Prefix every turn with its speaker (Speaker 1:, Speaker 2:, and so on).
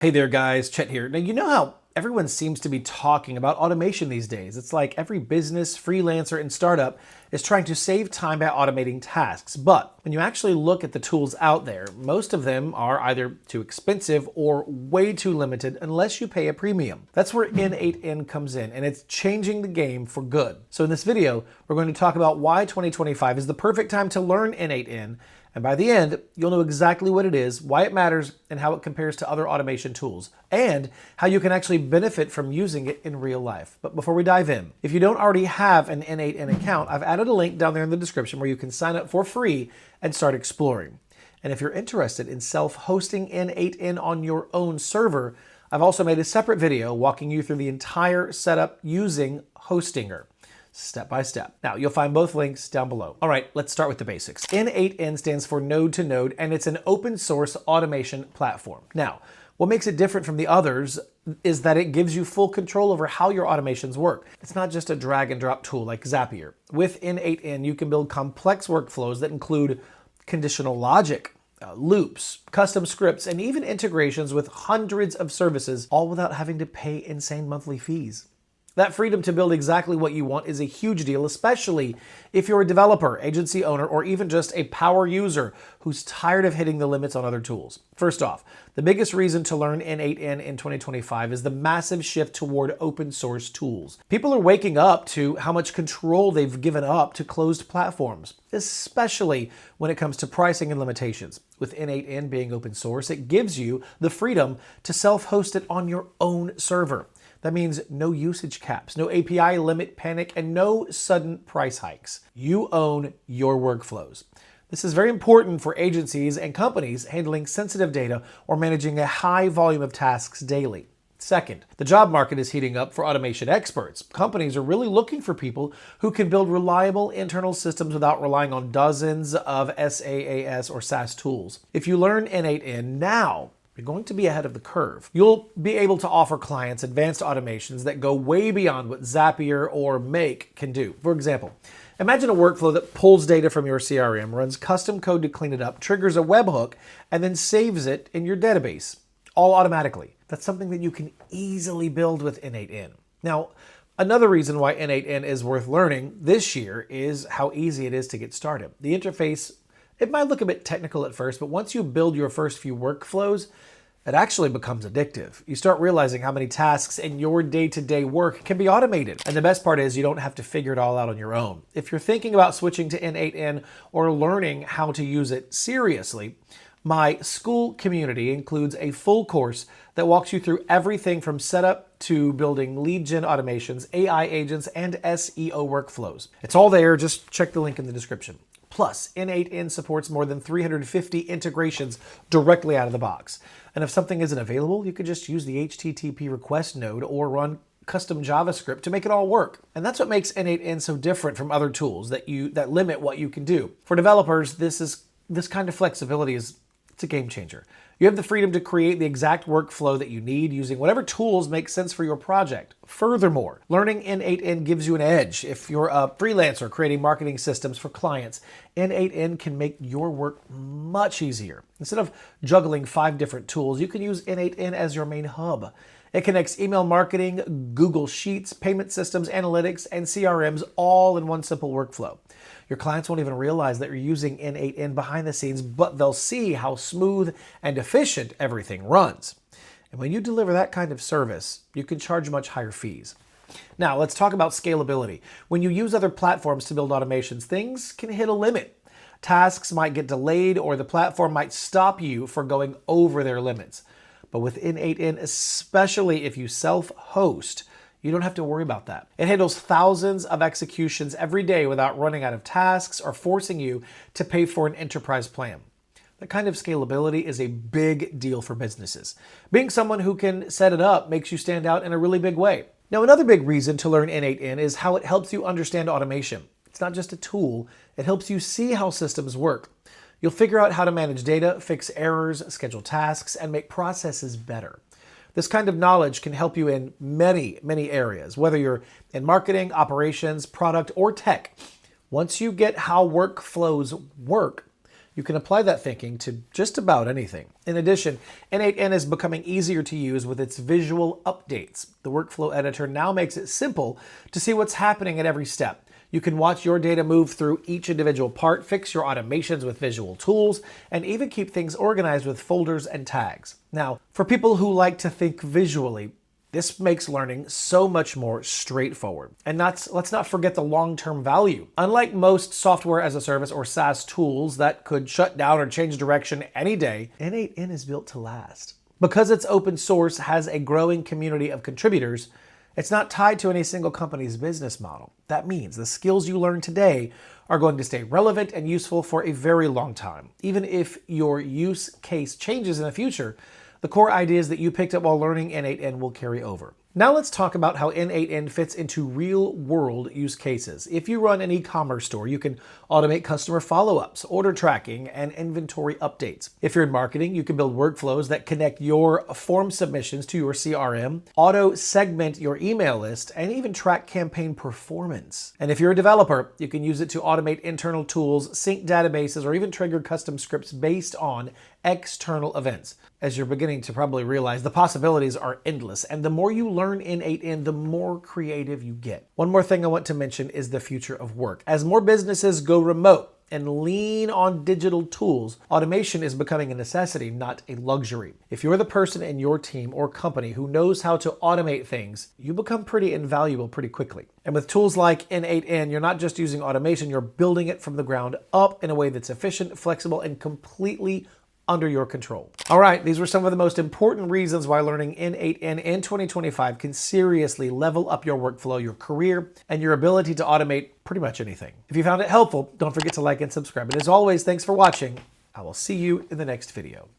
Speaker 1: Hey there guys, Chet here. Now you know how everyone seems to be talking about automation these days. It's like every business, freelancer, and startup is trying to save time by automating tasks. But when you actually look at the tools out there, most of them are either too expensive or way too limited unless you pay a premium. That's where n8n comes in, and it's changing the game for good. So in this video, we're going to talk about why 2025 is the perfect time to learn n8n. And by the end, you'll know exactly what it is, why it matters, and how it compares to other automation tools, and how you can actually benefit from using it in real life. But before we dive in, if you don't already have an n8n account, I've added a link down there in the description where you can sign up for free and start exploring. And if you're interested in self-hosting n8n on your own server, I've also made a separate video walking you through the entire setup using Hostinger, step by step. Now, you'll find both links down below. All right, let's start with the basics. n8n stands for Node to Node, and it's an open source automation platform. Now, what makes it different from the others is that it gives you full control over how your automations work. It's not just a drag and drop tool like Zapier. With n8n, you can build complex workflows that include conditional logic, loops, custom scripts, and even integrations with hundreds of services, all without having to pay insane monthly fees. That freedom to build exactly what you want is a huge deal, especially if you're a developer, agency owner, or even just a power user who's tired of hitting the limits on other tools. First off, the biggest reason to learn n8n in 2025 is the massive shift toward open source tools. People are waking up to how much control they've given up to closed platforms, especially when it comes to pricing and limitations. With n8n being open source, it gives you the freedom to self-host it on your own server. That means no usage caps, no API limit panic, and no sudden price hikes. You own your workflows. This is very important for agencies and companies handling sensitive data or managing a high volume of tasks daily. Second, the job market is heating up for automation experts. Companies are really looking for people who can build reliable internal systems without relying on dozens of SaaS or SaaS tools. If you learn n8n now, you're going to be ahead of the curve. You'll be able to offer clients advanced automations that go way beyond what Zapier or Make can do. For example, imagine a workflow that pulls data from your CRM, runs custom code to clean it up, triggers a webhook, and then saves it in your database, all automatically. That's something that you can easily build with n8n. Now, another reason why n8n is worth learning this year is how easy it is to get started. The interface, it might look a bit technical at first, but once you build your first few workflows, it actually becomes addictive. You start realizing how many tasks in your day-to-day work can be automated. And the best part is you don't have to figure it all out on your own. If you're thinking about switching to n8n or learning how to use it seriously, my school community includes a full course that walks you through everything from setup to building lead gen automations, AI agents, and SEO workflows. It's all there. Just check the link in the description. Plus, n8n supports more than 350 integrations directly out of the box. And if something isn't available, you could just use the HTTP request node or run custom JavaScript to make it all work. And that's what makes n8n so different from other tools that limit what you can do. For developers, this kind of flexibility it's a game changer. You have the freedom to create the exact workflow that you need using whatever tools make sense for your project. Furthermore, learning n8n gives you an edge. If you're a freelancer creating marketing systems for clients, n8n can make your work much easier. Instead of juggling 5 different tools, you can use n8n as your main hub. It connects email marketing, Google Sheets, payment systems, analytics, and CRMs all in one simple workflow. Your clients won't even realize that you're using n8n behind the scenes, but they'll see how smooth and efficient everything runs. And when you deliver that kind of service, you can charge much higher fees. Now, let's talk about scalability. When you use other platforms to build automations, things can hit a limit. Tasks might get delayed, or the platform might stop you from going over their limits. But with n8n, especially if you self-host, you don't have to worry about that. It handles thousands of executions every day without running out of tasks or forcing you to pay for an enterprise plan. That kind of scalability is a big deal for businesses. Being someone who can set it up makes you stand out in a really big way. Now, another big reason to learn n8n is how it helps you understand automation. It's not just a tool, it helps you see how systems work. You'll figure out how to manage data, fix errors, schedule tasks, and make processes better. This kind of knowledge can help you in many, many areas, whether you're in marketing, operations, product, or tech. Once you get how workflows work, you can apply that thinking to just about anything. In addition, n8n is becoming easier to use with its visual updates. The workflow editor now makes it simple to see what's happening at every step. You can watch your data move through each individual part, fix your automations with visual tools, and even keep things organized with folders and tags. Now, for people who like to think visually, this makes learning so much more straightforward. And let's not forget the long-term value. Unlike most software as a service or SaaS tools that could shut down or change direction any day, n8n is built to last. Because it's open source, has a growing community of contributors, it's not tied to any single company's business model. That means the skills you learn today are going to stay relevant and useful for a very long time. Even if your use case changes in the future, the core ideas that you picked up while learning n8n will carry over. Now let's talk about how n8n fits into real-world use cases. If you run an e-commerce store, you can automate customer follow-ups, order tracking, and inventory updates. If you're in marketing, you can build workflows that connect your form submissions to your CRM, auto-segment your email list, and even track campaign performance. And if you're a developer, you can use it to automate internal tools, sync databases, or even trigger custom scripts based on external events. As you're beginning to probably realize, the possibilities are endless, and the more you learn n8n, the more creative you get. One more thing I want to mention is the future of work. As more businesses go remote and lean on digital tools, automation is becoming a necessity, not a luxury. If you're the person in your team or company who knows how to automate things, you become pretty invaluable pretty quickly. And with tools like n8n, you're not just using automation, you're building it from the ground up in a way that's efficient, flexible, and completely under your control. All right, these were some of the most important reasons why learning n8n in 2025 can seriously level up your workflow, your career, and your ability to automate pretty much anything. If you found it helpful, don't forget to like and subscribe. And as always, thanks for watching. I will see you in the next video.